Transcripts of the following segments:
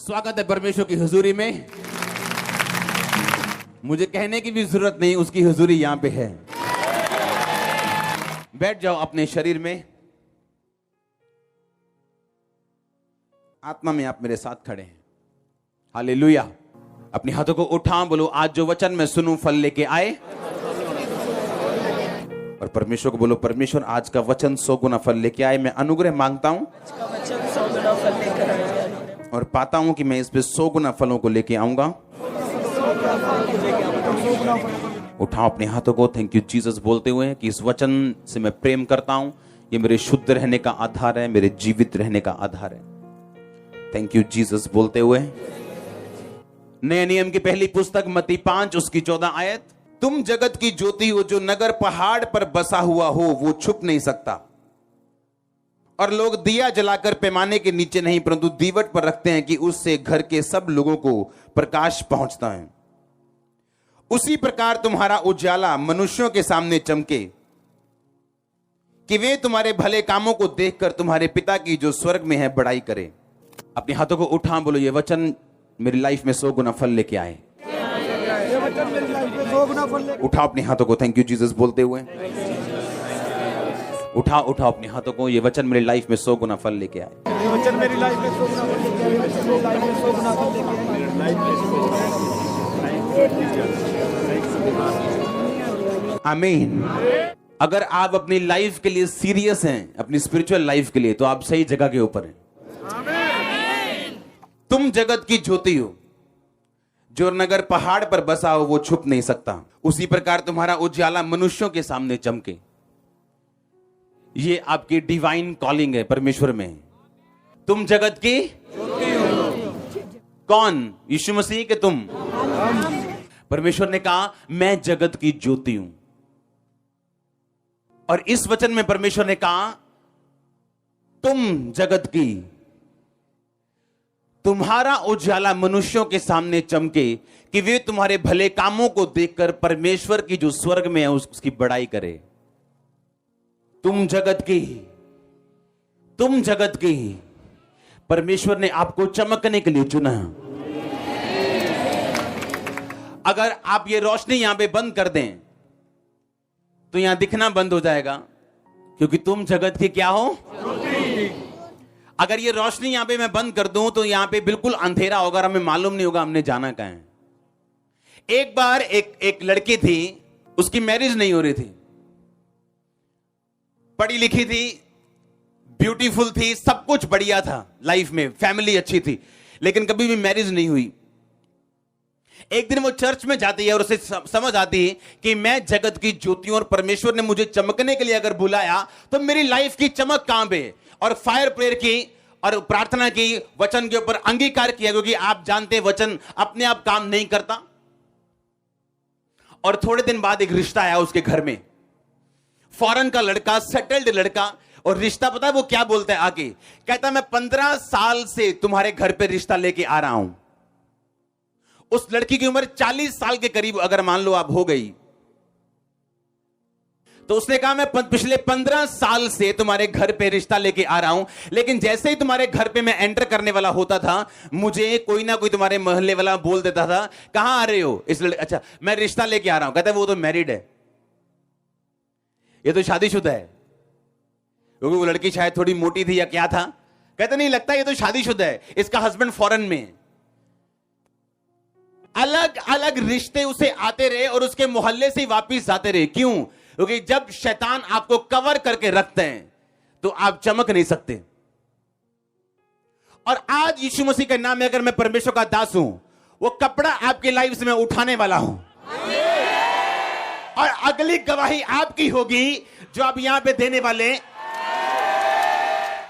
स्वागत है परमेश्वर की हुजूरी में। मुझे कहने की भी जरूरत नहीं, उसकी हुजूरी यहां पे है। बैठ जाओ अपने शरीर में। आत्मा में आप मेरे साथ खड़े हैं। हालेलुया। अपने हाथों को उठा, बोलो आज जो वचन मैं सुनूं फल लेके आए। और परमेश्वर को बोलो, परमेश्वर आज का वचन 100 गुना फल लेके आए। मैं अनुग्रह मांगता हूं और पाता हूं कि मैं इस पे 100 गुना फलों को लेके आऊंगा। उठाओ अपने हाथों को, थैंक यू जीसस बोलते हुए कि इस वचन से मैं प्रेम करता हूं। ये मेरे शुद्ध रहने का आधार है, मेरे जीवित रहने का आधार है। थैंक यू जीसस बोलते हुए नए नियम की पहली पुस्तक मत्ती 5 उसकी 14 आयत, तुम जगत की ज्योति हो, जो नगर पहाड़ पर बसा हुआ हो वो छुप नहीं सकता। और लोग दिया जलाकर पैमाने के नीचे नहीं परंतु दीवट पर रखते हैं कि उससे घर के सब लोगों को प्रकाश पहुंचता है। उसी प्रकार तुम्हारा उजाला मनुष्यों के सामने चमके कि वे तुम्हारे भले कामों को देखकर तुम्हारे पिता की जो स्वर्ग में है बड़ाई करे। अपने हाथों को उठा, बोलो ये वचन मेरी लाइफ में 100 गुना फल लेके आए। उठाओ अपने हाथों को, थैंक यू जीसस बोलते हुए उठाओ अपने हाथों को। ये वचन मेरी लाइफ में 100 गुना फल लेके आए। ये वचन मेरी लाइफ में 100 गुना फल लेके आए। आमीन। अगर आप अपनी लाइफ के लिए सीरियस हैं, अपनी स्पिरिचुअल लाइफ के लिए, तो आप सही जगह के ऊपर हैं। तुम जगत की ज्योति हो, जो नगर पहाड़ पर बसा हो वो छुप नहीं सकता। उसी प्रकार तुम्हारा उजाला मनुष्यों के सामने चमके। ये आपकी डिवाइन कॉलिंग है परमेश्वर में। तुम जगत की ज्योति हो। कौन? यीशु मसीह के तुम। परमेश्वर ने कहा मैं जगत की ज्योति हूं। और इस वचन में परमेश्वर ने कहा तुम जगत की, तुम्हारा उजाला मनुष्यों के सामने चमके कि वे तुम्हारे भले कामों को देखकर परमेश्वर की जो स्वर्ग में है उसकी बड़ाई करे। तुम जगत की परमेश्वर ने आपको चमकने के लिए चुना। अगर आप ये रोशनी यहां पे बंद कर दें तो यहां दिखना बंद हो जाएगा, क्योंकि तुम जगत के क्या हो। अगर ये रोशनी यहां पे मैं बंद कर दूं तो यहां पे बिल्कुल अंधेरा होगा, हमें मालूम नहीं होगा हमने जाना कहां है। एक बार एक लड़की थी, उसकी मैरिज नहीं हो रही थी, पढ़ी लिखी थी, ब्यूटीफुल थी, सब कुछ बढ़िया था लाइफ में, फैमिली अच्छी थी, लेकिन कभी भी मैरिज नहीं हुई। एक दिन वो चर्च में जाती है और उसे समझ आती है कि मैं जगत की ज्योति हूं और परमेश्वर ने मुझे चमकने के लिए अगर बुलाया तो मेरी लाइफ की चमक कहां पे। और फायर प्रेयर की और प्रार्थना की, वचन के ऊपर अंगीकार किया, क्योंकि आप जानते वचन अपने आप काम नहीं करता। और थोड़े दिन बाद एक रिश्ता आया उसके घर में, फॉरेन का लड़का, सेटल्ड लड़का। और रिश्ता पता है वो क्या बोलता है आके, कहता मैं 15 साल से तुम्हारे घर पे रिश्ता लेके आ रहा हूं। उस लड़की की उम्र 40 साल के करीब अगर मान लो आप हो गई, तो उसने कहा मैं पिछले 15 साल से तुम्हारे घर पे रिश्ता लेके आ रहा हूं, लेकिन जैसे ही तुम्हारे घर पे मैं एंटर करने वाला होता था, मुझे कोई ना कोई तुम्हारे मोहल्ले वाला बोल देता था कहां आ रहे हो। इस लड़के, अच्छा मैं रिश्ता लेके आ रहा हूं। कहता है वो तो मैरिड है, ये तो शादीशुदा है। क्योंकि वो लड़की शायद थोड़ी मोटी थी या क्या था, कहते नहीं लगता ये तो शादीशुदा है, इसका हस्बैंड फॉरेन में है। अलग अलग रिश्ते उसे आते रहे और उसके मोहल्ले से ही वापिस जाते रहे। क्यों? क्योंकि जब शैतान आपको कवर करके रखते हैं तो आप चमक नहीं सकते। और आज यीशु मसीह के नाम में अगर मैं परमेश्वर का दास हूं, वो कपड़ा आपकी लाइफ से मैं उठाने वाला हूं। और अगली गवाही आपकी होगी जो आप यहां पे देने वाले,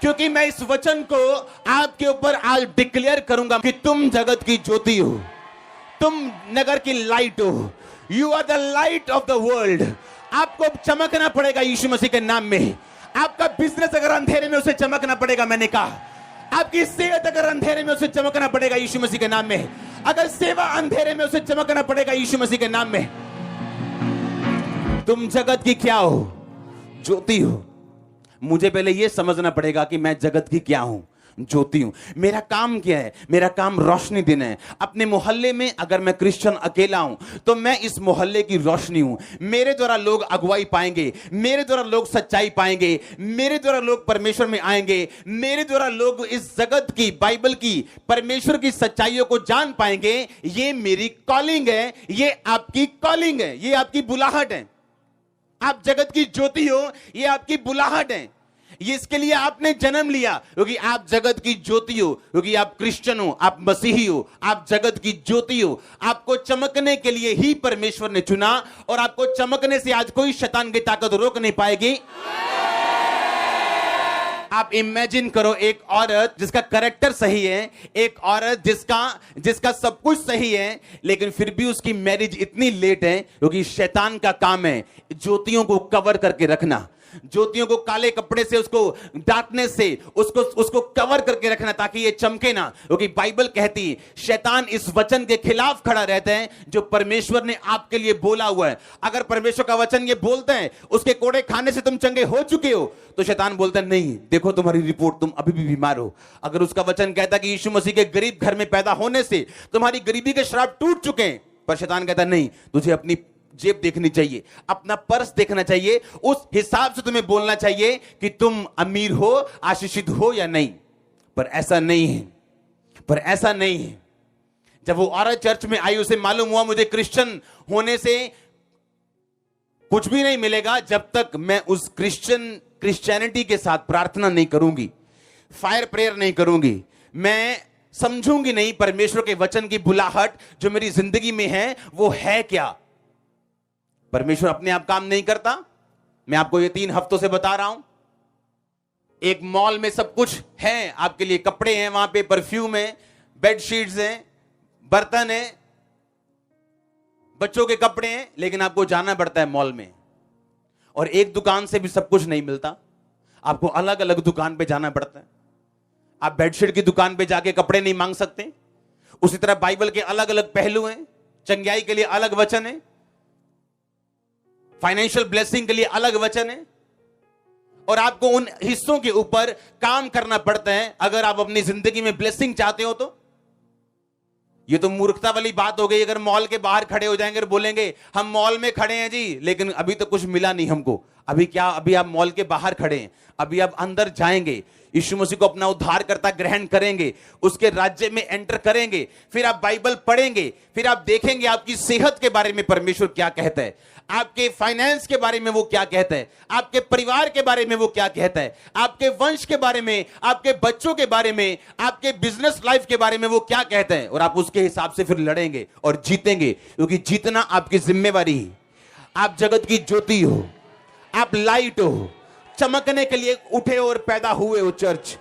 क्योंकि मैं इस वचन को आपके ऊपर आज डिक्लेयर करूंगा कि तुम जगत की ज्योति हो, तुम नगर की लाइट हो। You are the light of the world. आपको चमकना पड़ेगा यीशु मसीह के नाम में। आपका बिजनेस अगर अंधेरे में, उसे चमकना पड़ेगा। मैंने कहा आपकी सेहत अगर अंधेरे में, उसे चमकना पड़ेगा यीशु मसीह के नाम में। अगर सेवा अंधेरे में, उसे चमकना पड़ेगा यीशु मसीह के नाम में। तुम जगत की क्या हो? ज्योति हो। मुझे पहले यह समझना पड़ेगा कि मैं जगत की क्या हूं। ज्योति हूं। मेरा काम क्या है? मेरा काम रोशनी देना है। अपने मोहल्ले में अगर मैं क्रिश्चियन अकेला हूं तो मैं इस मोहल्ले की रोशनी हूं। मेरे द्वारा लोग अगुवाई पाएंगे, मेरे द्वारा लोग सच्चाई पाएंगे, मेरे द्वारा लोग परमेश्वर में आएंगे, मेरे द्वारा लोग इस जगत की, बाइबल की, परमेश्वर की सच्चाइयों को जान पाएंगे। ये मेरी कॉलिंग है, ये आपकी कॉलिंग है, ये आपकी बुलाहट है। आप जगत की ज्योति हो, ये आपकी बुलाहट है। ये इसके लिए आपने जन्म लिया, क्योंकि आप जगत की ज्योति हो, क्योंकि आप क्रिश्चियन हो, आप मसीही हो, आप जगत की ज्योति हो। आपको चमकने के लिए ही परमेश्वर ने चुना, और आपको चमकने से आज कोई शैतान की ताकत रोक नहीं पाएगी। आप इमेजिन करो एक औरत जिसका कैरेक्टर सही है, एक औरत जिसका सब कुछ सही है, लेकिन फिर भी उसकी मैरिज इतनी लेट है, क्योंकि शैतान का काम है ज्योतियों को कवर करके रखना, ज्योतियों को काले कपड़े से, उसको डार्कनेस से उसको कवर करके रखना, ताकि ये चमके ना। क्योंकि बाइबल कहती है शैतान इस वचन के खिलाफ खड़ा रहता है जो परमेश्वर ने आपके लिए बोला हुआ है। अगर परमेश्वर का वचन ये बोलते हैं उसके कोड़े खाने से तुम चंगे हो चुके हो, तो शैतान बोलता है नहीं, देखो तुम्हारी रिपोर्ट, तुम अभी भी बीमार हो। अगर उसका वचन कहता है कि यीशु मसीह के गरीब घर में पैदा होने से तुम्हारी गरीबी के श्राप टूट चुके हैं, पर शैतान कहता नहीं, तुझे अपनी जेब देखनी चाहिए, अपना पर्स देखना चाहिए, उस हिसाब से तुम्हें बोलना चाहिए कि तुम अमीर हो, आशीषित हो या नहीं। पर ऐसा नहीं है, पर ऐसा नहीं है। जब वो औरत चर्च में आई, उसे मालूम हुआ मुझे क्रिश्चियन होने से कुछ भी नहीं मिलेगा जब तक मैं उस क्रिश्चियनिटी के साथ प्रार्थना नहीं करूंगी, फायर प्रेयर नहीं करूंगी, मैं समझूंगी नहीं परमेश्वर के वचन की बुलाहट जो मेरी जिंदगी में है वो है क्या। परमेश्वर अपने आप काम नहीं करता। मैं आपको ये 3 हफ्तों से बता रहा हूं। एक मॉल में सब कुछ है आपके लिए, कपड़े हैं वहां पे, परफ्यूम है, बेडशीट्स हैं, बर्तन है, बच्चों के कपड़े हैं, लेकिन आपको जाना पड़ता है मॉल में। और एक दुकान से भी सब कुछ नहीं मिलता, आपको अलग अलग दुकान पे जाना पड़ता है। आप बेडशीट की दुकान पे जाके कपड़े नहीं मांग सकते। उसी तरह बाइबल के अलग अलग पहलू हैं। चंगाई के लिए अलग वचन है, फाइनेंशियल ब्लेसिंग के लिए अलग वचन है, और आपको उन हिस्सों के ऊपर काम करना पड़ता है अगर आप अपनी जिंदगी में ब्लेसिंग चाहते हो। तो ये तो मूर्खता वाली बात हो गई अगर मॉल के बाहर खड़े हो जाएंगे और बोलेंगे हम मॉल में खड़े हैं जी, लेकिन अभी तो कुछ मिला नहीं हमको। अभी क्या, अभी आप मॉल के बाहर खड़े हैं, अभी आप अंदर जाएंगे, यीशु मसीह को अपना उद्धारकर्ता ग्रहण करेंगे, उसके राज्य में एंटर करेंगे, फिर आप बाइबल पढ़ेंगे, फिर आप देखेंगे आपकी सेहत के बारे में परमेश्वर क्या कहता है, आपके फाइनेंस के बारे में वो क्या कहता है, आपके परिवार के बारे में वो क्या कहता है, आपके वंश के बारे में, आपके बच्चों के बारे में, आपके बिजनेस लाइफ के बारे में वो क्या कहता है, और आप उसके हिसाब से फिर लड़ेंगे और जीतेंगे, क्योंकि जीतना आपकी जिम्मेवारी है। आप जगत की ज्योति हो, आप लाइट हो, चमकने के लिए उठे और पैदा हुए हो चर्च।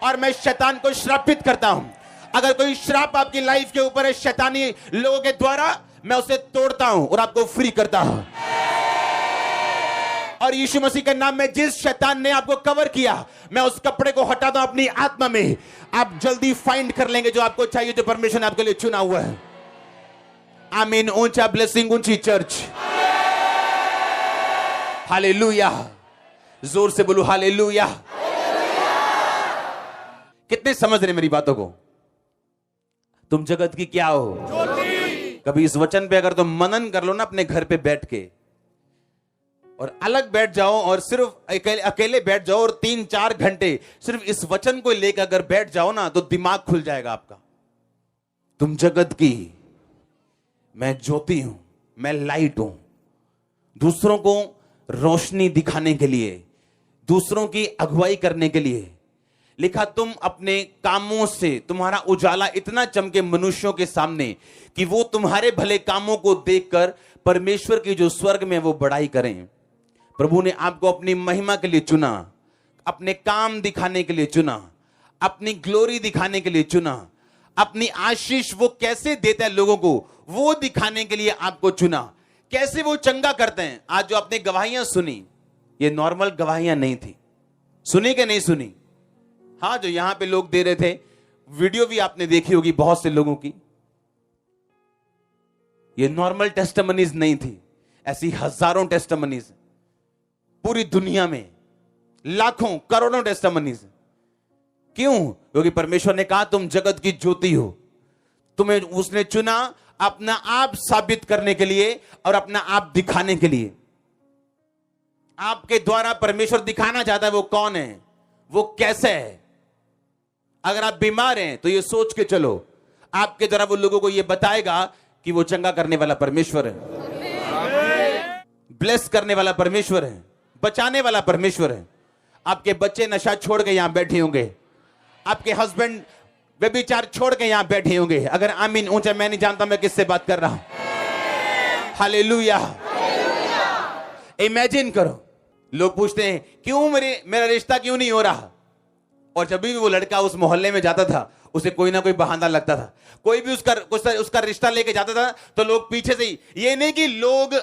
और मैं शैतान को श्रापित करता हूं। अगर कोई श्राप आपकी लाइफ के ऊपर है शैतानी लोगों के द्वारा, मैं उसे तोड़ता हूं और आपको फ्री करता हूं। और यीशु मसीह के नाम में जिस शैतान ने आपको कवर किया, मैं उस कपड़े को हटाता हूं अपनी आत्मा में। आप जल्दी फाइंड कर लेंगे जो आपको चाहिए, जो परमेश्वर ने आपके लिए चुना हुआ है। आमीन। ऊंचा ब्लेसिंग, ऊंची चर्च। हालेलुया। जोर से बोलो हालेलुया। कितने समझ रहे मेरी बातों को? तुम जगत की क्या हो? कभी इस वचन पे अगर तुम मनन कर लो ना अपने घर पे बैठ के, और अलग बैठ जाओ और सिर्फ अकेले बैठ जाओ और 3-4 घंटे सिर्फ इस वचन को लेकर अगर बैठ जाओ ना, तो दिमाग खुल जाएगा आपका। तुम जगत की, मैं ज्योति हूं, मैं लाइट हूं। दूसरों को रोशनी दिखाने के लिए, दूसरों की अगुवाई करने के लिए लिखा। तुम अपने कामों से, तुम्हारा उजाला इतना चमके मनुष्यों के सामने कि वो तुम्हारे भले कामों को देखकर परमेश्वर की जो स्वर्ग में वो बड़ाई करें। प्रभु ने आपको अपनी महिमा के लिए चुना, अपने काम दिखाने के लिए चुना, अपनी ग्लोरी दिखाने के लिए चुना, अपनी आशीष वो कैसे देता है लोगों को वो दिखाने के लिए आपको चुना। कैसे वो चंगा करते हैं। आज जो आपने गवाहियां सुनी, ये नॉर्मल गवाहियां नहीं थी। सुनी कि नहीं सुनी? हाँ, जो यहां पे लोग दे रहे थे, वीडियो भी आपने देखी होगी बहुत से लोगों की। ये नॉर्मल टेस्टिमनीज नहीं थी, ऐसी हजारों टेस्टिमनीज पूरी दुनिया में, लाखों करोड़ों टेस्टिमनीज। क्यों? क्योंकि परमेश्वर ने कहा तुम जगत की ज्योति हो। तुम्हें उसने चुना अपना आप साबित करने के लिए और अपना आप दिखाने के लिए। आपके द्वारा परमेश्वर दिखाना चाहता है वो कौन है, वो कैसे है। अगर आप बीमार हैं तो ये सोच के चलो, आपके द्वारा वो लोगों को ये बताएगा कि वो चंगा करने वाला परमेश्वर है, ब्लेस करने वाला परमेश्वर है, बचाने वाला परमेश्वर है। आपके बच्चे नशा छोड़ के यहां बैठे होंगे, आपके हस्बैंड व्यभिचार छोड़ के यहां बैठे होंगे। अगर आमीन ऊंचा, मैं नहीं जानता मैं किससे बात कर रहा हूं। हालेलुया। इमेजिन करो, लोग पूछते हैं क्यों मेरा रिश्ता क्यों नहीं हो रहा, और जब भी वो लड़का उस मोहल्ले में जाता था उसे कोई ना कोई बहाना लगता था। कोई भी उसका रिश्ता लेके जाता था तो लोग पीछे से ही, ये नहीं कि लोग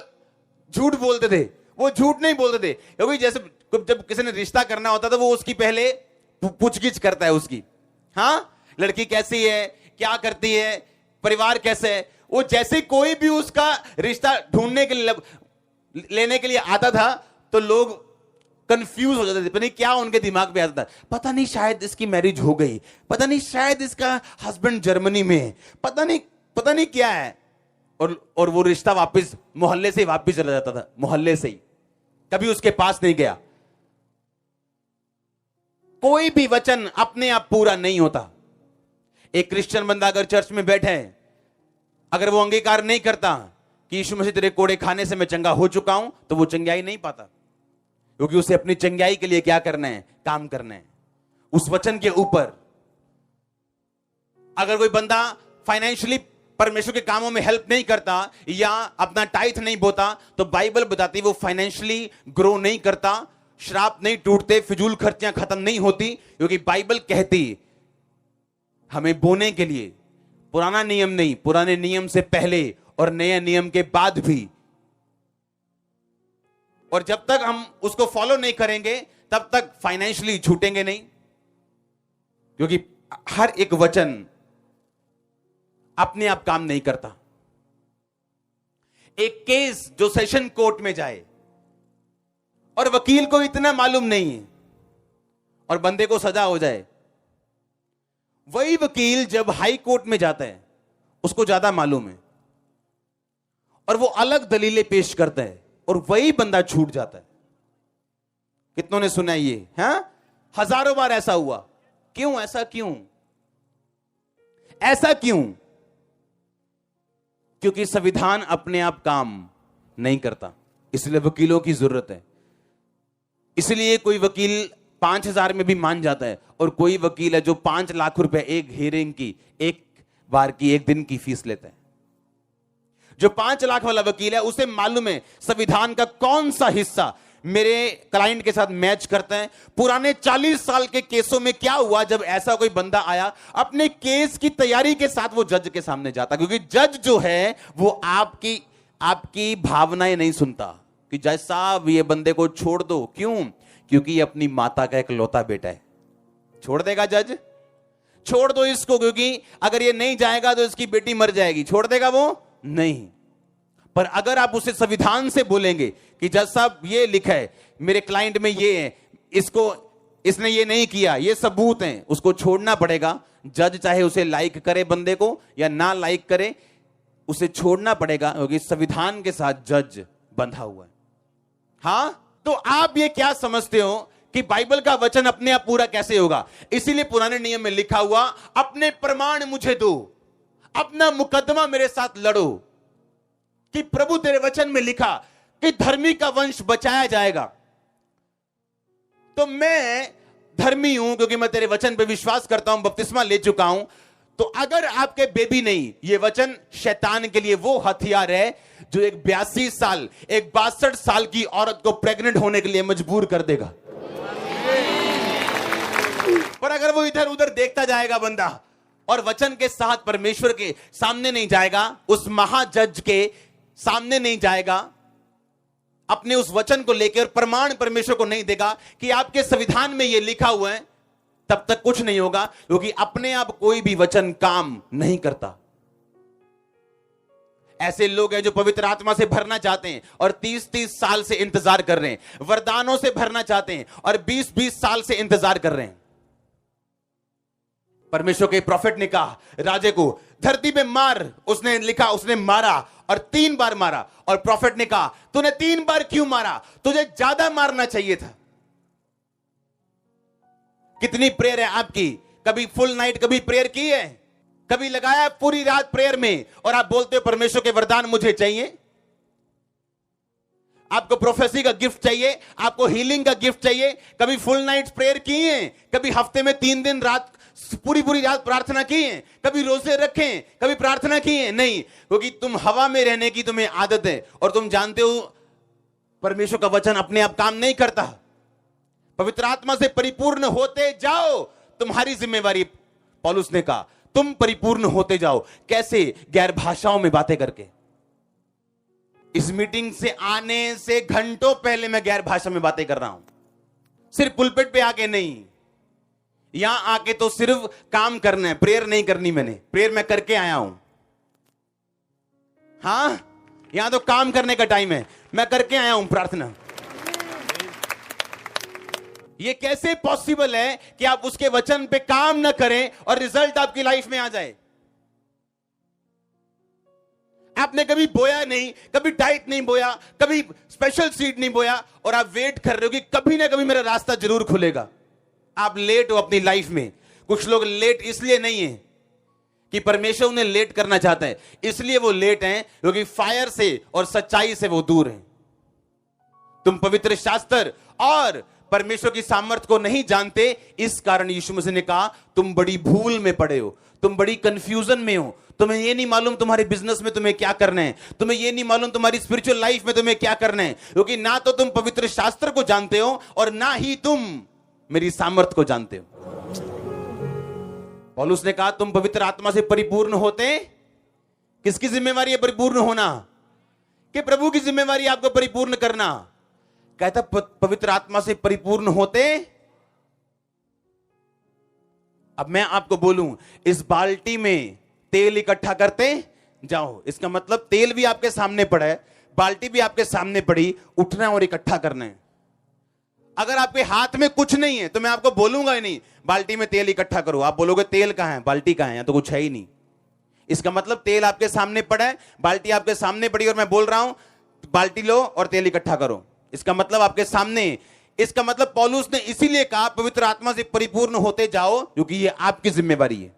झूठ बोलते थे, वो झूठ नहीं बोलते थे, क्योंकि जैसे जब किसी ने रिश्ता करना होता था वो उसकी पहले पूछगिछ करता है उसकी। हाँ, लड़की कैसी है, क्या करती है, परिवार कैसे है। वो जैसे कोई भी उसका रिश्ता ढूंढने के लिए लेने के लिए आता था तो लोग कंफ्यूज हो जाते थे। पता नहीं क्या उनके दिमाग में आता था, पता नहीं शायद इसकी मैरिज हो गई, पता नहीं शायद इसका हस्बैंड जर्मनी में है, पता नहीं क्या है। और वो रिश्ता वापस मोहल्ले से वापस चला जाता था, मोहल्ले से ही, कभी उसके पास नहीं गया। कोई भी वचन अपने आप पूरा नहीं होता। एक क्रिश्चियन बंदा अगर चर्च में बैठे है, अगर वो अंगीकार नहीं करता कि यीशु मसीह तेरे कोड़े खाने से मैं चंगा हो चुका हूं, तो वो चंगाई नहीं पाता, क्योंकि उसे अपनी चंगाई के लिए क्या करना है, काम करना है उस वचन के ऊपर। अगर कोई बंदा फाइनेंशियली परमेश्वर के कामों में हेल्प नहीं करता या अपना टाइथ नहीं बोता, तो बाइबल बताती वो फाइनेंशियली ग्रो नहीं करता, श्राप नहीं टूटते, फिजूल खर्चियां खत्म नहीं होती। क्योंकि बाइबल कहती हमें बोने के लिए पुराना नियम नहीं, पुराने नियम से पहले और नए नियम के बाद भी। और जब तक हम उसको फॉलो नहीं करेंगे तब तक फाइनेंशियली छूटेंगे नहीं, क्योंकि हर एक वचन अपने आप काम नहीं करता। एक केस जो सेशन कोर्ट में जाए और वकील को इतना मालूम नहीं है और बंदे को सजा हो जाए, वही वकील जब हाई कोर्ट में जाता है उसको ज्यादा मालूम है और वो अलग दलीलें पेश करता है और वही बंदा छूट जाता है। कितनों ने सुना है ये? हाँ, हजारों बार ऐसा हुआ। क्यों? ऐसा क्यों? ऐसा क्यों? क्योंकि संविधान अपने आप काम नहीं करता, इसलिए वकीलों की जरूरत है। इसलिए कोई वकील 5,000 में भी मान जाता है और कोई वकील है जो 5 लाख रुपए एक हियरिंग की, एक बार की, एक दिन की फीस लेता है। जो 5 लाख वाला वकील है उसे मालूम है संविधान का कौन सा हिस्सा मेरे क्लाइंट के साथ मैच करता है। पुराने 40 साल के केसों में क्या हुआ, जब ऐसा कोई बंदा आया अपने केस की तैयारी के साथ वो जज के सामने जाता, क्योंकि जज जो है वो आपकी भावनाएं नहीं सुनता कि जज साहब ये बंदे को छोड़ दो। क्यों? क्योंकि ये अपनी माता का इकलौता बेटा है। छोड़ देगा जज? छोड़ दो इसको, क्योंकि अगर ये नहीं जाएगा तो इसकी बेटी मर जाएगी। छोड़ देगा वो? नहीं। पर अगर आप उसे संविधान से बोलेंगे कि जज साहब ये लिखा है मेरे क्लाइंट में ये है, इसने ये नहीं किया, ये सबूत हैं, उसको छोड़ना पड़ेगा। जज चाहे उसे लाइक करे बंदे को या ना लाइक करे, उसे छोड़ना पड़ेगा, क्योंकि संविधान के साथ जज बंधा हुआ है। हां, तो आप ये क्या समझते हो कि बाइबल का वचन अपने आप पूरा कैसे होगा? इसीलिए पुराने नियम में लिखा हुआ, अपने प्रमाण मुझे दो, अपना मुकदमा मेरे साथ लड़ो। कि प्रभु तेरे वचन में लिखा कि धर्मी का वंश बचाया जाएगा, तो मैं धर्मी हूं क्योंकि मैं तेरे वचन पे विश्वास करता हूं, बपतिस्मा ले चुका हूं। तो अगर आपके बेबी नहीं, ये वचन शैतान के लिए वो हथियार है जो एक 82 साल, एक 62 साल की औरत को प्रेग्नेंट होने के लिए मजबूर कर देगा। पर अगर वो इधर उधर देखता जाएगा बंदा और वचन के साथ परमेश्वर के सामने नहीं जाएगा, उस महाजज के सामने नहीं जाएगा, अपने उस वचन को लेकर प्रमाण परमेश्वर को नहीं देगा कि आपके संविधान में यह लिखा हुआ है, तब तक कुछ नहीं होगा, क्योंकि अपने आप कोई भी वचन काम नहीं करता। ऐसे लोग हैं जो पवित्र आत्मा से भरना चाहते हैं और 30-30 साल से इंतजार कर रहे हैं, वरदानों से भरना चाहते हैं और 20-20 साल से इंतजार कर रहे हैं। परमेश्वर के प्रॉफिट ने कहा राजे को, धरती पे मार। उसने लिखा, उसने मारा और 3 बार मारा। और प्रॉफिट ने कहा, तूने 3 बार क्यों मारा? तुझे ज्यादा मारना चाहिए था। कितनी प्रेयर है आपकी? कभी फुल नाइट कभी प्रेयर की है? कभी लगाया पूरी रात प्रेयर में और आप बोलते हो परमेश्वर के वरदान मुझे चाहिए, आपको प्रोफेसी का गिफ्ट चाहिए, आपको हीलिंग का गिफ्ट चाहिए। कभी फुल नाइट प्रेयर की है? कभी हफ्ते में 3 दिन रात पूरी रात प्रार्थना की है? कभी रोजे रखें, कभी प्रार्थना की है? नहीं, क्योंकि तुम हवा में रहने की तुम्हें आदत है और तुम जानते हो परमेश्वर का वचन अपने आप काम नहीं करता। पवित्र आत्मा से परिपूर्ण होते जाओ, तुम्हारी जिम्मेवारी। पौलुस ने कहा तुम परिपूर्ण होते जाओ। कैसे? गैर भाषाओं में बातें करके। इस मीटिंग से आने से घंटों पहले मैं गैर भाषा में बातें कर रहा हूं, सिर्फ पुलपिट पे आके नहीं। यहां आके तो सिर्फ काम करना है, प्रेयर नहीं करनी। मैंने प्रेयर मैं करके आया हूं। हां, यहां तो काम करने का टाइम है, मैं करके आया हूं प्रार्थना। ये कैसे पॉसिबल है कि आप उसके वचन पे काम ना करें और रिजल्ट आपकी लाइफ में आ जाए? आपने कभी बोया नहीं, कभी डाइट नहीं बोया, कभी स्पेशल सीड नहीं बोया और आप वेट कर रहे हो कि कभी ना कभी मेरा रास्ता जरूर खुलेगा। आप लेट हो अपनी लाइफ में। कुछ लोग लेट इसलिए नहीं है कि परमेश्वर उन्हें लेट करना चाहता है, इसलिए वो लेट हैं क्योंकि फायर से और सच्चाई से वो दूर हैं। तुम पवित्र शास्त्र और परमेश्वर की सामर्थ को नहीं जानते, इस कारण यीशु मसीह ने कहा तुम बड़ी भूल में पड़े हो, तुम बड़ी कंफ्यूजन में हो। तुम्हें ये नहीं मालूम तुम्हारे बिजनेस में तुम्हें क्या करना है, तुम्हें ये नहीं मालूम तुम्हारी स्पिरिचुअल लाइफ में तुम्हें क्या करना है, क्योंकि ना तो तुम पवित्र शास्त्र को जानते हो और ना ही तुम मेरी सामर्थ को जानते हो। पौलुस ने कहा तुम पवित्र आत्मा से परिपूर्ण होते। किसकी जिम्मेवारी है परिपूर्ण होना? कि प्रभु की जिम्मेवारी आपको परिपूर्ण करना। कहता पवित्र आत्मा से परिपूर्ण होते। अब मैं आपको बोलूं, इस बाल्टी में तेल इकट्ठा करते जाओ। इसका मतलब तेल भी आपके सामने पड़ा है, बाल्टी भी आपके सामने पड़ी, उठना और इकट्ठा करना है। अगर आपके हाथ में कुछ नहीं है तो मैं आपको बोलूंगा ही नहीं बाल्टी में तेल इकट्ठा करो। आप बोलोगे तेल कहां है, बाल्टी कहां है, या तो कुछ है ही नहीं। इसका मतलब तेल आपके सामने पड़ा है, बाल्टी आपके सामने पड़ी और मैं बोल रहा हूं बाल्टी लो और तेल इकट्ठा करो। इसका मतलब आपके सामने। इसका मतलब पौलुस ने इसीलिए कहा पवित्र आत्मा से परिपूर्ण होते जाओ, क्योंकि ये आपकी जिम्मेवारी है।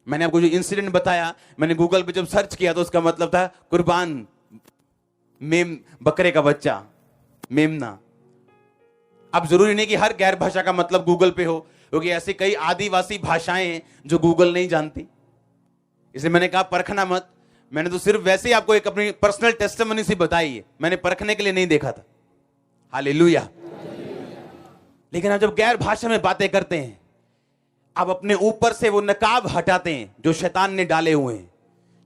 मैंने आपको जो इंसिडेंट बताया, मैंने गूगल पे जब सर्च किया तो उसका मतलब था कुर्बान मेम, बकरे का बच्चा, मेमना। अब जरूरी नहीं कि हर गैर भाषा का मतलब गूगल पे हो, क्योंकि ऐसी कई आदिवासी भाषाएं हैं जो गूगल नहीं जानती। इसलिए मैंने कहा परखना मत। मैंने तो सिर्फ वैसे ही आपको एक अपनी पर्सनल टेस्टिमनी से बताई है, मैंने परखने के लिए नहीं देखा था। हालेलुया। लेकिन आप जब गैर भाषा में बातें करते हैं, आप अपने ऊपर से वो नकाब हटाते हैं जो शैतान ने डाले हुए हैं,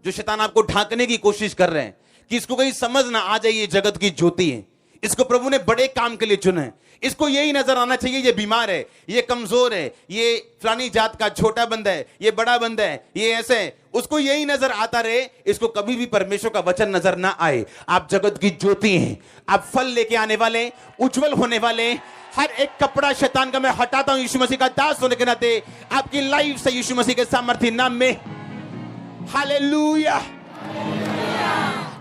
जो शैतान आपको ढांकने की कोशिश कर रहे हैं कि इसको कहीं समझ ना आ जाए ये जगत की ज्योति है, इसको प्रभु ने बड़े काम के लिए चुना है, इसको यही नजर आना चाहिए ये बीमार है, ये कमजोर है, ये फलानी जात का छोटा बंदा है, ये बड़ा बंदा है, ये ऐसे है, उसको यही नजर आता रहे, इसको कभी भी परमेश्वर का वचन नजर ना आए। आप जगत की ज्योति हैं, आप फल लेके आने वाले, उज्जवल होने वाले। हर एक कपड़ा शैतान का मैं हटाता हूं यीशु मसीह का दास होने के नाते, आपकी लाइफ से यीशु मसीह के सामर्थ्य नाम में। हालेलुया।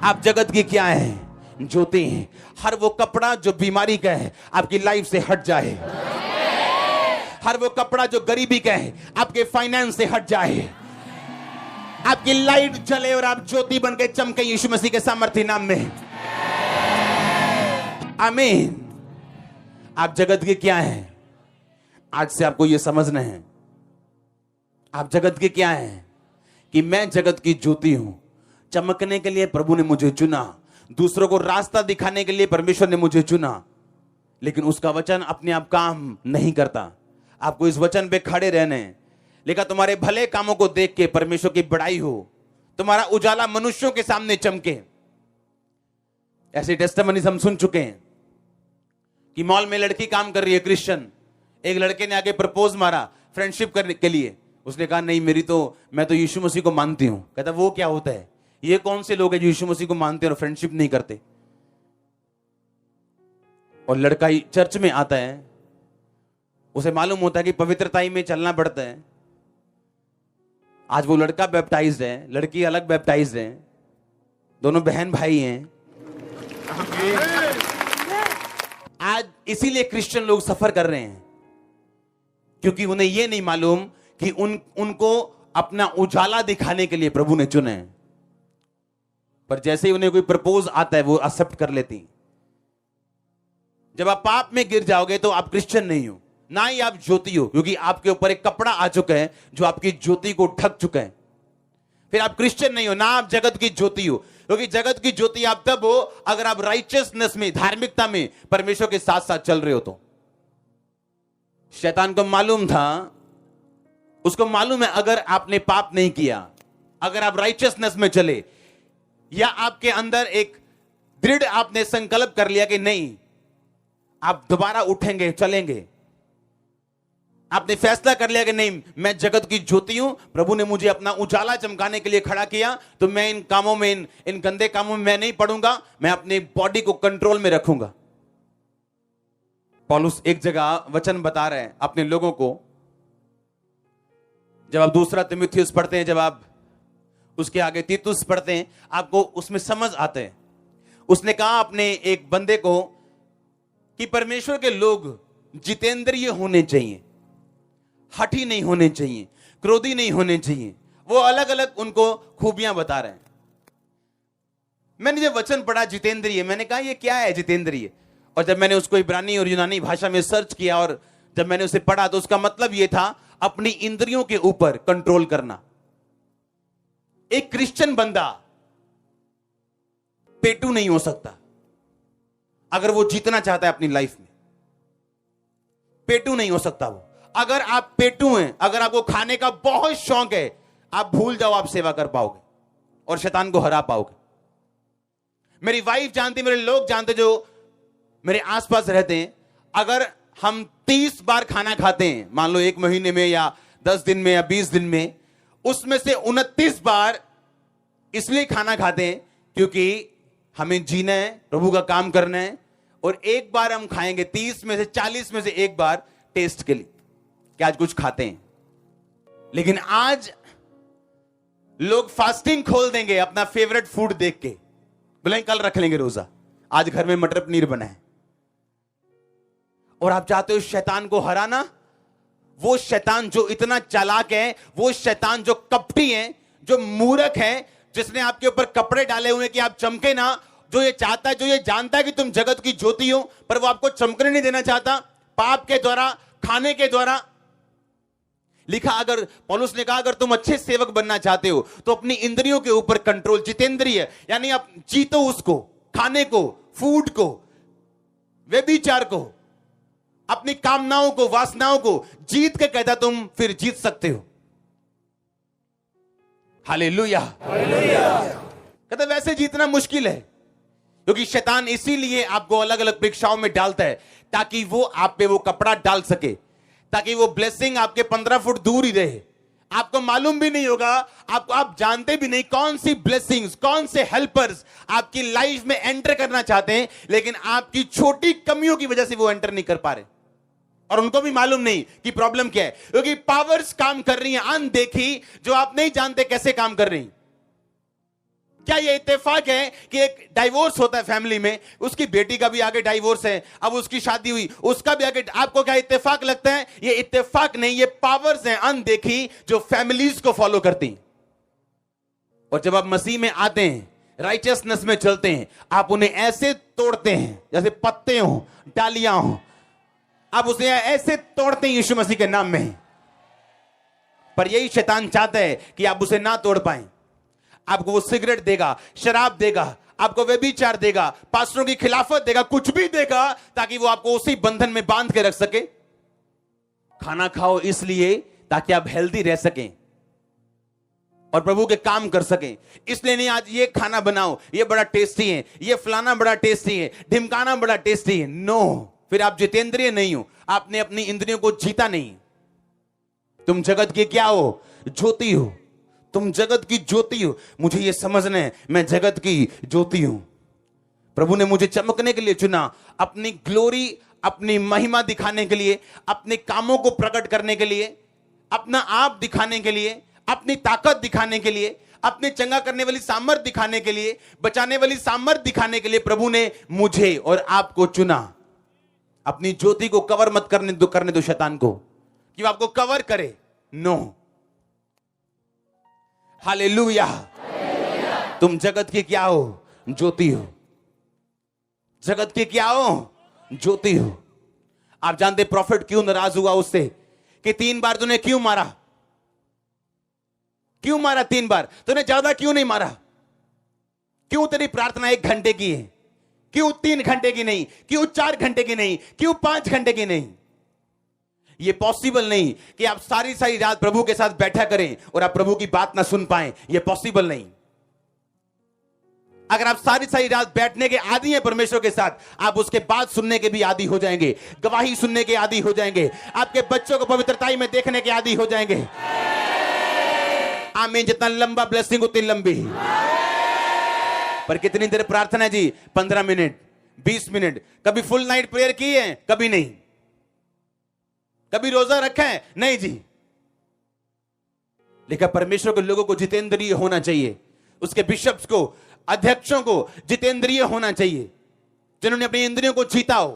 आप जगत की क्या है? ज्योति हैं। हर वो कपड़ा जो बीमारी का है आपकी लाइफ से हट जाए। हर वो कपड़ा जो गरीबी का है आपके फाइनेंस से हट जाए। आपकी लाइट जले और आप ज्योति बनकर चमके यीशु मसीह के सामर्थ्य नाम में। आमीन। आप जगत के क्या हैं? आज से आपको यह समझना है, आप जगत के क्या हैं कि मैं जगत की ज्योति हूं। चमकने के लिए प्रभु ने मुझे चुना, दूसरों को रास्ता दिखाने के लिए परमेश्वर ने मुझे चुना। लेकिन उसका वचन अपने आप काम नहीं करता, आपको इस वचन पे खड़े रहने हैं। लेकिन तुम्हारे भले कामों को देख के परमेश्वर की बड़ाई हो, तुम्हारा उजाला मनुष्यों के सामने चमके। ऐसे टेस्टिमनीज हम सुन चुके हैं कि मॉल में लड़की काम कर रही है, क्रिश्चियन, एक लड़के ने आगे प्रपोज मारा फ्रेंडशिप करने के लिए। उसने कहा नहीं मैं तो यीशु मसीह को मानती हूं। कहता वो क्या होता है? ये कौन से लोग हैं जो यीशु मसीह को मानते हैं और फ्रेंडशिप नहीं करते? और लड़का चर्च में आता है, उसे मालूम होता है कि पवित्रताई में चलना पड़ता है। आज वो लड़का बैप्टाइज्ड है, लड़की अलग बैप्टाइज्ड है, दोनों बहन भाई हैं। आज इसीलिए क्रिश्चियन लोग सफर कर रहे हैं, क्योंकि उन्हें यह नहीं मालूम कि उनको अपना उजाला दिखाने के लिए प्रभु ने चुने हैं। पर जैसे ही उन्हें कोई प्रपोज आता है वो एक्सेप्ट कर लेती। जब आप पाप में गिर जाओगे तो आप क्रिश्चियन नहीं हो, ना ही आप ज्योति हो, क्योंकि आपके ऊपर एक कपड़ा आ चुका है जो आपकी ज्योति को ढक चुका है। फिर आप क्रिश्चियन नहीं हो, ना आप जगत की ज्योति हो, क्योंकि जगत की ज्योति आप तब हो अगर आप राइचियसनेस में, धार्मिकता में परमेश्वर के साथ साथ चल रहे हो। तो शैतान को मालूम था, उसको मालूम है अगर आपने पाप नहीं किया, अगर आप राइचियसनेस में चले, या आपके अंदर एक दृढ़ आपने संकल्प कर लिया कि नहीं आप दोबारा उठेंगे, चलेंगे, आपने फैसला कर लिया कि नहीं मैं जगत की ज्योति हूं, प्रभु ने मुझे अपना उजाला चमकाने के लिए खड़ा किया, तो मैं इन कामों में, इन गंदे कामों में मैं नहीं पड़ूंगा, मैं अपनी बॉडी को कंट्रोल में रखूंगा। पौलुस एक जगह वचन बता रहे हैं अपने लोगों को। जब आप दूसरा तीमुथियुस पढ़ते हैं, जब आप उसके आगे तीतुस पढ़ते हैं, आपको उसमें समझ आते हैं। उसने कहा अपने एक बंदे को कि परमेश्वर के लोग जितेंद्रिय होने चाहिए, हठी नहीं होने चाहिए, क्रोधी नहीं होने चाहिए। वो अलग अलग उनको खूबियां बता रहे हैं। मैंने जब वचन पढ़ा जितेंद्रिय, मैंने कहा ये क्या है जितेंद्रिय, और जब मैंने उसको इब्रानी और यूनानी भाषा में सर्च किया और जब मैंने उसे पढ़ा तो उसका मतलब यह था अपनी इंद्रियों के ऊपर कंट्रोल करना। एक क्रिश्चियन बंदा पेटू नहीं हो सकता अगर वो जीतना चाहता है अपनी लाइफ में। पेटू नहीं हो सकता वो। अगर आप पेटू हैं, अगर आपको खाने का बहुत शौक है, आप भूल जाओ आप सेवा कर पाओगे और शैतान को हरा पाओगे। मेरी वाइफ जानती, मेरे लोग जानते जो मेरे आसपास रहते हैं, अगर हम 30 बार खाना खाते हैं, मान लो एक महीने में या 10 दिन में या 20 दिन में, उसमें से 29 बार इसलिए खाना खाते हैं क्योंकि हमें जीना है, प्रभु का काम करना है, और एक बार हम खाएंगे 30 में से 40 में से एक बार टेस्ट के लिए कि आज कुछ खाते हैं। लेकिन आज लोग फास्टिंग खोल देंगे अपना फेवरेट फूड देख के, बोलेंगे कल रख लेंगे रोजा, आज घर में मटर पनीर बना है। और आप चाहते हो शैतान को हराना। वो शैतान जो इतना चालाक है, वो शैतान जो कपटी है, जो मूर्ख है, जिसने आपके ऊपर कपड़े डाले हुए कि आप चमके ना, जो ये चाहता है, जो ये जानता है कि तुम जगत की ज्योति हो, पर वो आपको चमकने नहीं देना चाहता, पाप के द्वारा, खाने के द्वारा। लिखा, अगर पौलुस ने कहा अगर तुम अच्छे सेवक बनना चाहते हो तो अपनी इंद्रियों के ऊपर कंट्रोल, जितेंद्रिय, यानी आप जीतो उसको, खाने को, फूड को, व्यभिचार को, अपनी कामनाओं को, वासनाओं को जीत के कहता तुम फिर जीत सकते हो। हालेलुया। कहता वैसे जीतना मुश्किल है, क्योंकि शैतान इसीलिए आपको अलग अलग परीक्षाओं में डालता है ताकि वो आप पे वो कपड़ा डाल सके, ताकि वो ब्लेसिंग आपके 15 फुट दूर ही रहे। आपको मालूम भी नहीं होगा, आप जानते भी नहीं कौन सी ब्लेसिंग्स, कौन से हेल्पर्स आपकी लाइफ में एंटर करना चाहते हैं, लेकिन आपकी छोटी कमियों की वजह से वो एंटर नहीं कर पा रहे, और उनको भी मालूम नहीं कि प्रॉब्लम क्या है, क्योंकि पावर्स काम कर रही हैं अनदेखी, जो आप नहीं जानते कैसे काम कर रही। क्या ये इत्तेफाक है कि एक डाइवोर्स होता है फैमिली में, उसकी बेटी का भी आगे डाइवोर्स है, अब उसकी शादी हुई, उसका भी आगे, आपको क्या इत्तेफाक लगता है? ये इत्तेफाक नहीं, ये पावर्स हैं अनदेखी जो फैमिलीज को फॉलो करती। और जब आप मसीह में आते हैं, राइचियसनेस में चलते हैं, आप उन्हें ऐसे तोड़ते हैं जैसे पत्ते हो, डालियां हो, आप उसे ऐसे तोड़ते हैं यीशु मसीह के नाम में। पर यही शैतान चाहता है कि आप उसे ना तोड़ पाएं। आपको वो सिगरेट देगा, शराब देगा, आपको व्यभिचार देगा, पास्टरों की खिलाफत देगा, कुछ भी देगा ताकि वो आपको उसी बंधन में बांध के रख सके। खाना खाओ इसलिए ताकि आप हेल्दी रह सकें और प्रभु के काम कर सकें। इसलिए नहीं आज ये खाना बनाओ, ये बड़ा टेस्टी है, ये फलाना बड़ा टेस्टी है, ढिमकाना बड़ा टेस्टी है। नो, फिर आप जितेंद्रिय नहीं हो, आपने अपनी इंद्रियों को जीता नहीं। तुम जगत के क्या हो? ज्योति हो। तुम जगत की ज्योति हो। मुझे यह समझना है, मैं जगत की ज्योति हूं। प्रभु ने मुझे चमकने के लिए चुना, अपनी ग्लोरी, अपनी महिमा दिखाने के लिए, अपने कामों को प्रकट करने के लिए, अपना आप दिखाने के लिए, अपनी ताकत दिखाने के लिए, अपने चंगा करने वाली सामर्थ दिखाने के लिए, बचाने वाली सामर्थ दिखाने के लिए प्रभु ने मुझे और आपको चुना। अपनी ज्योति को कवर मत करने दो शैतान को कि वो आपको कवर करे। No, hallelujah. तुम जगत के क्या हो? ज्योति हो। जगत के क्या हो? ज्योति हो। आप जानते प्रॉफिट क्यों नाराज हुआ उससे कि 3 बार तूने क्यों मारा? क्यों मारा 3 बार? तूने ज्यादा क्यों नहीं मारा? क्यों तेरी प्रार्थना 1 घंटे की है? क्यों 3 घंटे की नहीं? क्यों 4 घंटे की नहीं? क्यों 5 घंटे की नहीं? यह पॉसिबल नहीं कि आप सारी रात प्रभु के साथ बैठा करें और आप प्रभु की बात ना सुन पाएं। यह पॉसिबल नहीं। अगर आप सारी रात बैठने के आदी हैं परमेश्वर के साथ, आप उसके बाद सुनने के भी आदी हो जाएंगे, गवाही सुनने के आदी हो जाएंगे, आपके बच्चों को पवित्रताई में देखने के आदी हो जाएंगे। आमीन। जितना लंबा ब्लेसिंग उतनी लंबी। पर कितनी देर प्रार्थना है जी? 15 मिनट, 20 मिनट। कभी फुल नाइट प्रेयर की है? कभी नहीं। कभी रोजा रखा है? नहीं जी। लेकिन परमेश्वर के लोगों को जितेंद्रिय होना चाहिए, उसके बिशप्स को, अध्यक्षों को जितेंद्रिय होना चाहिए, जिन्होंने अपनी इंद्रियों को जीता हो।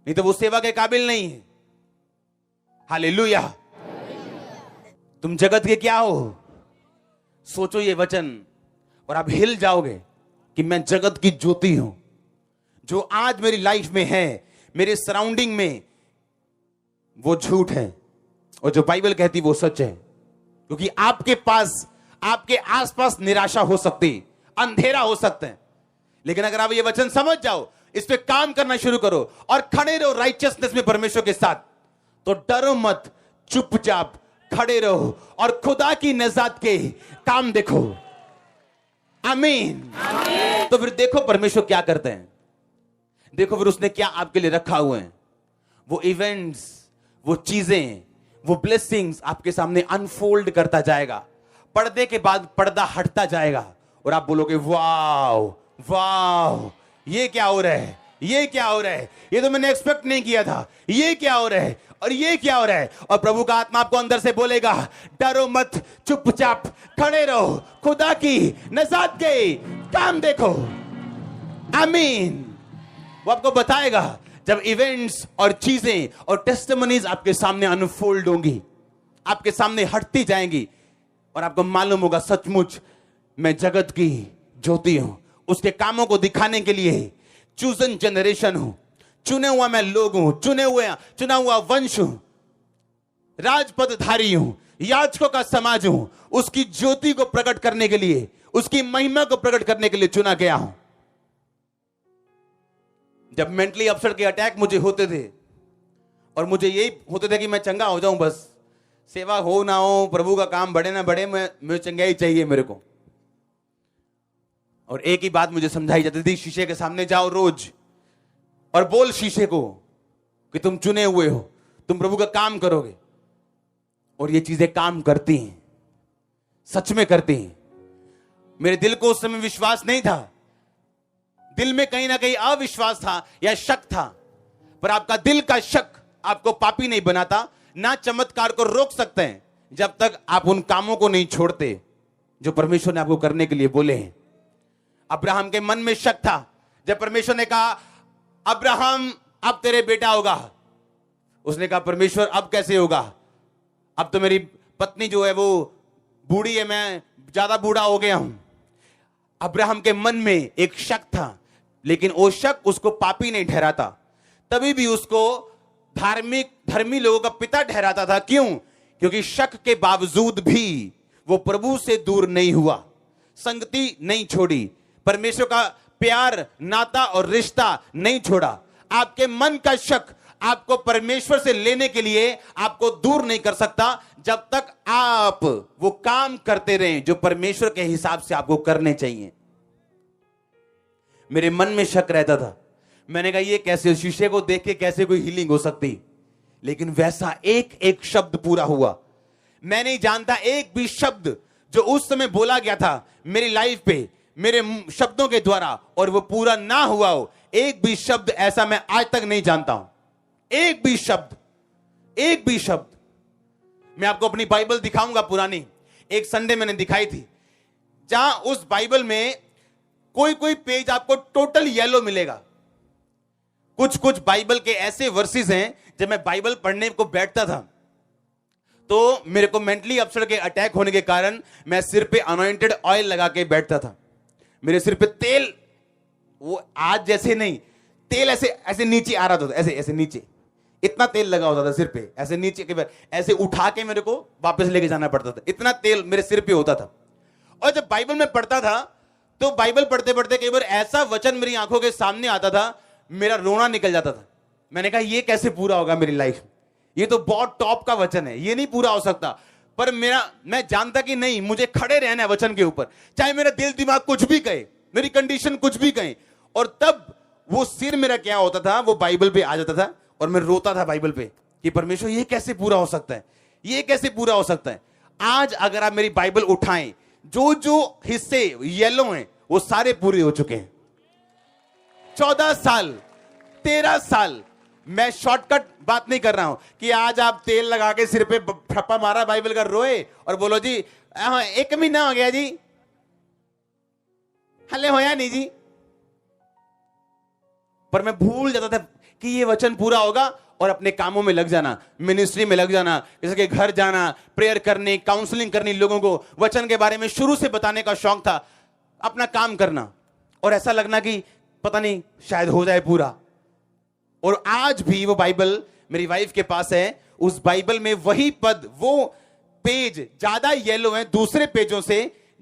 नहीं तो वो सेवा के काबिल नहीं है। हालेलुया। तुम जगत के क्या हो? सोचो ये वचन और आप हिल जाओगे कि मैं जगत की ज्योति हूं। जो आज मेरी लाइफ में है, मेरे सराउंडिंग में, वो झूठ है और जो बाइबल कहती वो सच है। क्योंकि आपके पास, आपके आसपास निराशा हो सकती, अंधेरा हो सकता है, लेकिन अगर आप ये वचन समझ जाओ, इस पे काम करना शुरू करो और खड़े रहो राइचियसनेस में परमेश्वर के साथ, तो डरो मत, चुपचाप खड़े रहो और खुदा की नजात के काम देखो। आमीन। तो फिर देखो परमेश्वर क्या करते हैं। देखो फिर उसने क्या आपके लिए रखा हुआ है। वो इवेंट्स, वो चीजें, वो ब्लेसिंग्स आपके सामने अनफोल्ड करता जाएगा। पर्दे के बाद पर्दा हटता जाएगा और आप बोलोगे वाव वाव, ये क्या हो रहा है, ये क्या हो रहा है, ये तो मैंने एक्सपेक्ट नहीं किया था, ये क्या हो रहा है और ये क्या हो रहा है। और प्रभु का आत्मा आपको अंदर से बोलेगा डरो मत, चुपचाप खड़े रहो, खुदा की नजात के काम देखो। आमीन। वो आपको बताएगा जब इवेंट्स और चीजें और टेस्टिमनीज आपके सामने अनफोल्ड होंगी, आपके सामने हटती जाएंगी और आपको मालूम होगा सचमुच मैं जगत की ज्योति हूं। उसके कामों को दिखाने के लिए चूजन जनरेशन हूं, चुने हुआ मैं लोग हूं, चुना हुआ वंश हूं, राजपदधारी हूं, याजकों का समाज हूं। उसकी ज्योति को प्रकट करने के लिए, उसकी महिमा को प्रकट करने के लिए चुना गया हूं। जब मेंटली अपसेट के अटैक मुझे होते थे और मुझे यही होते थे कि मैं चंगा हो जाऊं, बस सेवा हो ना हो, प्रभु का काम बढ़े ना बढ़े, मैं चंगाई चाहिए मेरे को। और एक ही बात मुझे समझाई जाती थी, शीशे के सामने जाओ रोज और बोल शीशे को कि तुम चुने हुए हो, तुम प्रभु का काम करोगे। और ये चीजें काम करती हैं, सच में करती हैं। मेरे दिल को उस समय विश्वास नहीं था, दिल में कहीं ना कहीं अविश्वास था या शक था। पर आपका दिल का शक आपको पापी नहीं बनाता, ना चमत्कार को रोक सकते हैं जब तक आप उन कामों को नहीं छोड़ते जो परमेश्वर ने आपको करने के लिए बोले हैं। अब्राहम के मन में शक था। जब परमेश्वर ने कहा अब्राहम अब तेरे बेटा होगा, उसने कहा परमेश्वर अब कैसे होगा, अब तो मेरी पत्नी जो है वो बूढ़ी है, मैं ज्यादा बूढ़ा हो गया हूं। अब्राहम के मन में एक शक था, लेकिन वो शक उसको पापी नहीं ठहराता, तभी भी उसको धर्मी लोगों का पिता ठहराता था। क्यों? क्योंकि शक के बावजूद भी वो प्रभु से दूर नहीं हुआ, संगति नहीं छोड़ी, परमेश्वर का प्यार, नाता और रिश्ता नहीं छोड़ा। आपके मन का शक आपको परमेश्वर से लेने के लिए आपको दूर नहीं कर सकता जब तक आप वो काम करते रहें जो परमेश्वर के हिसाब से आपको करने चाहिए। मेरे मन में शक रहता था, मैंने कहा ये कैसे, शीशे को देख के कैसे कोई हीलिंग हो सकती। लेकिन वैसा एक एक शब्द पूरा हुआ। मैं नहीं जानता एक भी शब्द जो उस समय बोला गया था मेरी लाइफ पे, मेरे शब्दों के द्वारा और वो पूरा ना हुआ हो, एक भी शब्द ऐसा मैं आज तक नहीं जानता हूं। एक भी शब्द मैं आपको अपनी बाइबल दिखाऊंगा पुरानी, एक संडे मैंने दिखाई थी, जहां उस बाइबल में कोई कोई पेज आपको टोटल येलो मिलेगा। कुछ कुछ बाइबल के ऐसे वर्सेस हैं, जब मैं बाइबल पढ़ने को बैठता था तो मेरे को मेंटली अपसेट के अटैक होने के कारण मैं सिर पे अनॉइंटेड ऑयल लगा के बैठता था। मेरे सिर पे तेल, वो आज जैसे नहीं, तेल ऐसे ऐसे नीचे आ रहा था, ऐसे ऐसे नीचे, इतना तेल लगा होता था सिर पे, ऐसे नीचे के ऐसे उठा के मेरे को वापस लेके जाना पड़ता था, इतना तेल मेरे सिर पे होता था। और जब बाइबल में पढ़ता था तो बाइबल पढ़ते पढ़ते कई बार ऐसा वचन मेरी आंखों के सामने आता था, मेरा रोना निकल जाता था। मैंने कहा ये कैसे पूरा होगा मेरी लाइफ, ये तो बहुत टॉप का वचन है, ये नहीं पूरा हो सकता। पर मैं जानता कि नहीं, मुझे खड़े रहना है वचन के ऊपर, चाहे मेरा दिल दिमाग कुछ भी कहे, मेरी कंडीशन कुछ भी कहे। और तब वो सिर मेरा क्या होता था, वो बाइबल पे आ जाता था और मैं रोता था बाइबल पे कि परमेश्वर ये कैसे पूरा हो सकता है, ये कैसे पूरा हो सकता है। आज अगर आप मेरी बाइबल उठाएं, जो जो हिस्से येलो हैं वो सारे पूरे हो चुके हैं। 14 साल 13 साल, मैं शॉर्टकट बात नहीं कर रहा हूं कि आज आप तेल लगा के सिर पे ठप्पा मारा बाइबल का, रोए और बोलो जी 1 महीना हो गया जी, हले होया नहीं जी। पर मैं भूल जाता था कि ये वचन पूरा होगा और अपने कामों में लग जाना, मिनिस्ट्री में लग जाना, जैसे कि घर जाना, प्रेयर करने, काउंसलिंग करनी, लोगों को वचन के बारे में शुरू से बताने का शौक था, अपना काम करना और ऐसा लगना कि पता नहीं शायद हो जाए पूरा। और आज भी वो बाइबल मेरी वाइफ के पास है, उस बाइबल में वही पद, वो पेज ज्यादा येलो है दूसरे पेजों से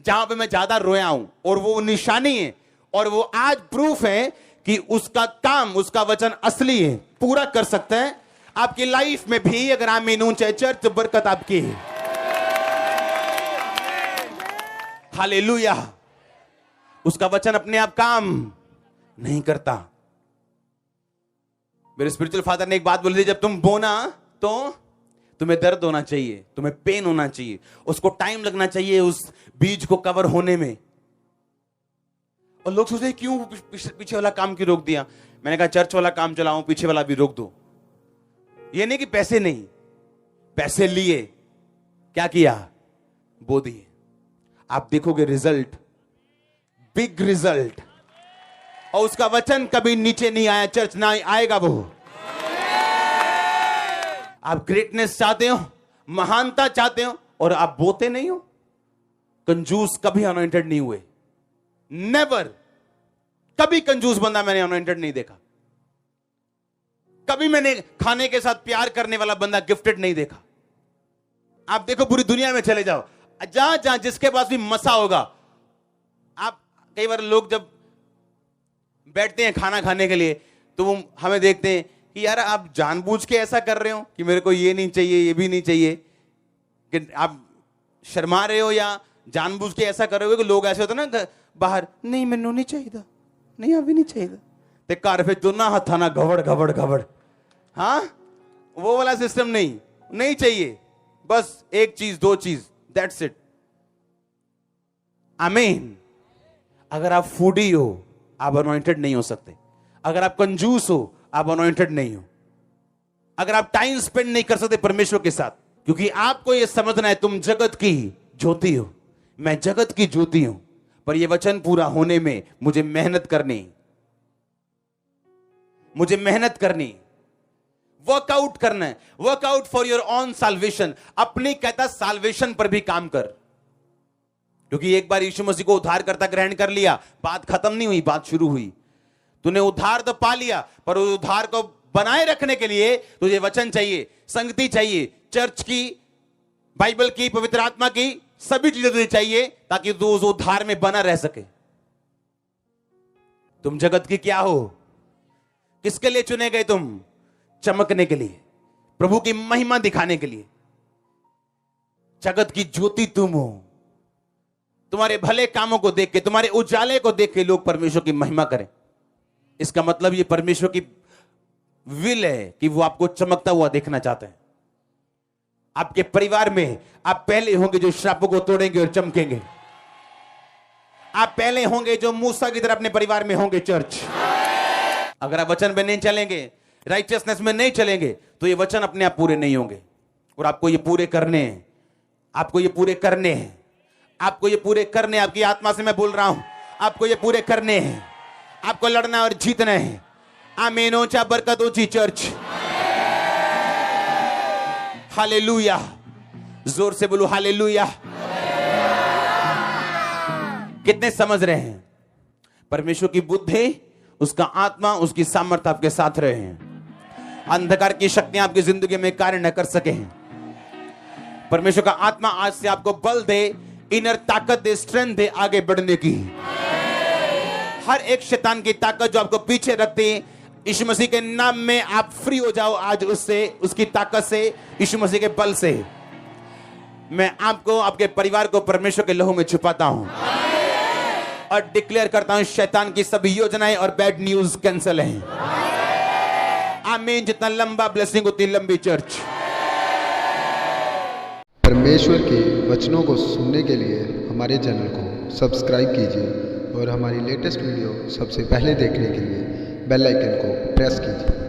जहां पे मैं ज्यादा रोया हूं, और वो निशानी है और वो आज प्रूफ है कि उसका काम, उसका वचन असली है, पूरा कर सकता है आपकी लाइफ में भी। अगर आमीन ऊंचे चर्च, बरकत आपकी है। हालेलुया। उसका वचन अपने आप काम नहीं करता। मेरे स्पिरिचुअल फादर ने एक बात बोली थी, जब तुम बोना तो तुम्हें दर्द होना चाहिए, तुम्हें पेन होना चाहिए, उसको टाइम लगना चाहिए उस बीज को कवर होने में। और लोग सोचते हैं क्यों पीछे वाला काम क्यों रोक दिया। मैंने कहा चर्च वाला काम चलाऊं, पीछे वाला भी रोक दो। ये नहीं कि पैसे नहीं, पैसे लिए, क्या किया, बो दिए। आप देखोगे रिजल्ट, बिग रिजल्ट। और उसका वचन कभी नीचे नहीं आया, चर्च ना आएगा वो। आप ग्रेटनेस चाहते हो, महानता चाहते हो और आप बोते नहीं हो। कंजूस कभी अनॉइंटेड नहीं हुए, नेवर। कभी कंजूस बंदा मैंने अनॉइंटेड नहीं देखा। कभी मैंने खाने के साथ प्यार करने वाला बंदा गिफ्टेड नहीं देखा। आप देखो पूरी दुनिया में चले जाओ, जहां जहां जिसके पास भी मसा होगा, आप कई बार लोग जब बैठते हैं खाना खाने के लिए तो वो हमें देखते हैं कि यार आप जानबूझ के ऐसा कर रहे हो कि मेरे को ये नहीं चाहिए, ये भी नहीं चाहिए, कि आप शर्मा रहे हो या जानबूझ के ऐसा कर रहे हो। कि लोग ऐसे होते ना बाहर, नहीं मैनू नहीं चाहिए, नहीं अभी नहीं चाहिए, ते घर फिर दोनों हथा ना घवड़ घवड़ घवड़। हाँ, वो वाला सिस्टम नहीं चाहिए, बस एक चीज, 2 चीज, दैट्स इट। आमीन। अगर आप फूडी हो आप अनॉइंटेड नहीं हो सकते। अगर आप कंजूस हो आप अनॉइंटेड नहीं हो। अगर आप टाइम स्पेंड नहीं कर सकते परमेश्वर के साथ, क्योंकि आपको यह समझना है तुम जगत की ज्योति हो, मैं जगत की ज्योति हूं, पर यह वचन पूरा होने में मुझे मेहनत करनी, मुझे मेहनत करनी, वर्कआउट करना है। Workout for your own salvation. अपनी कहता साल्वेशन पर भी काम कर, क्योंकि एक बार यीशु मसीह को उद्धार करता ग्रहण कर लिया, बात खत्म नहीं हुई, बात शुरू हुई। तूने उद्धार तो पा लिया, पर उस उद्धार को बनाए रखने के लिए तुझे वचन चाहिए, संगति चाहिए, चर्च की, बाइबल की, पवित्र आत्मा की, सभी चीजें तुझे चाहिए ताकि तू उस उद्धार में बना रह सके। तुम जगत की क्या हो? किसके लिए चुने गए तुम? चमकने के लिए, प्रभु की महिमा दिखाने के लिए। जगत की ज्योति तुम हो। तुम्हारे भले कामों को देख के, तुम्हारे उजाले को देख के लोग परमेश्वर की महिमा करें। इसका मतलब ये परमेश्वर की विल है कि वो आपको चमकता हुआ देखना चाहते हैं। आपके परिवार में आप पहले होंगे जो श्रापों को तोड़ेंगे और चमकेंगे। आप पहले होंगे जो मूसा की तरह अपने परिवार में होंगे चर्च। अगर आप वचन में नहीं चलेंगे, राइचियसनेस में नहीं चलेंगे, तो ये वचन अपने आप पूरे नहीं होंगे। और आपको ये पूरे करने हैं, आपको ये पूरे करने हैं, आपको ये पूरे करने, आपकी आत्मा से मैं बोल रहा हूं, आपको ये पूरे करने हैं। आपको लड़ना और जीतना है। आमीन। ऊंचा बरकत ऊंची चर्च। हालेलुया। जोर से बोलो हालेलुया। कितने समझ रहे हैं? परमेश्वर की बुद्धि, उसका आत्मा, उसकी सामर्थ्य आपके साथ रहे हैं। अंधकार की शक्तियां आपकी जिंदगी में कार्य न कर सके हैं। परमेश्वर का आत्मा आज से आपको बल दे, इनर ताकत दे, स्ट्रेंथ दे आगे बढ़ने की। हर एक शैतान की ताकत जो आपको पीछे रखती, यीशु मसीह के नाम में आप फ्री हो जाओ आज उससे, उसकी ताकत से, यीशु मसीह के बल से। मैं आपको, आपके परिवार को परमेश्वर के लहू में छुपाता हूं और डिक्लेयर करता हूं, शैतान की सभी योजनाएं और बैड न्यूज कैंसिल हैं। आमीन। जितना लंबा ब्लेसिंग उतनी लंबी चर्च। परमेश्वर के वचनों को सुनने के लिए हमारे चैनल को सब्सक्राइब कीजिए और हमारी लेटेस्ट वीडियो सबसे पहले देखने के लिए बेल आइकन को प्रेस कीजिए।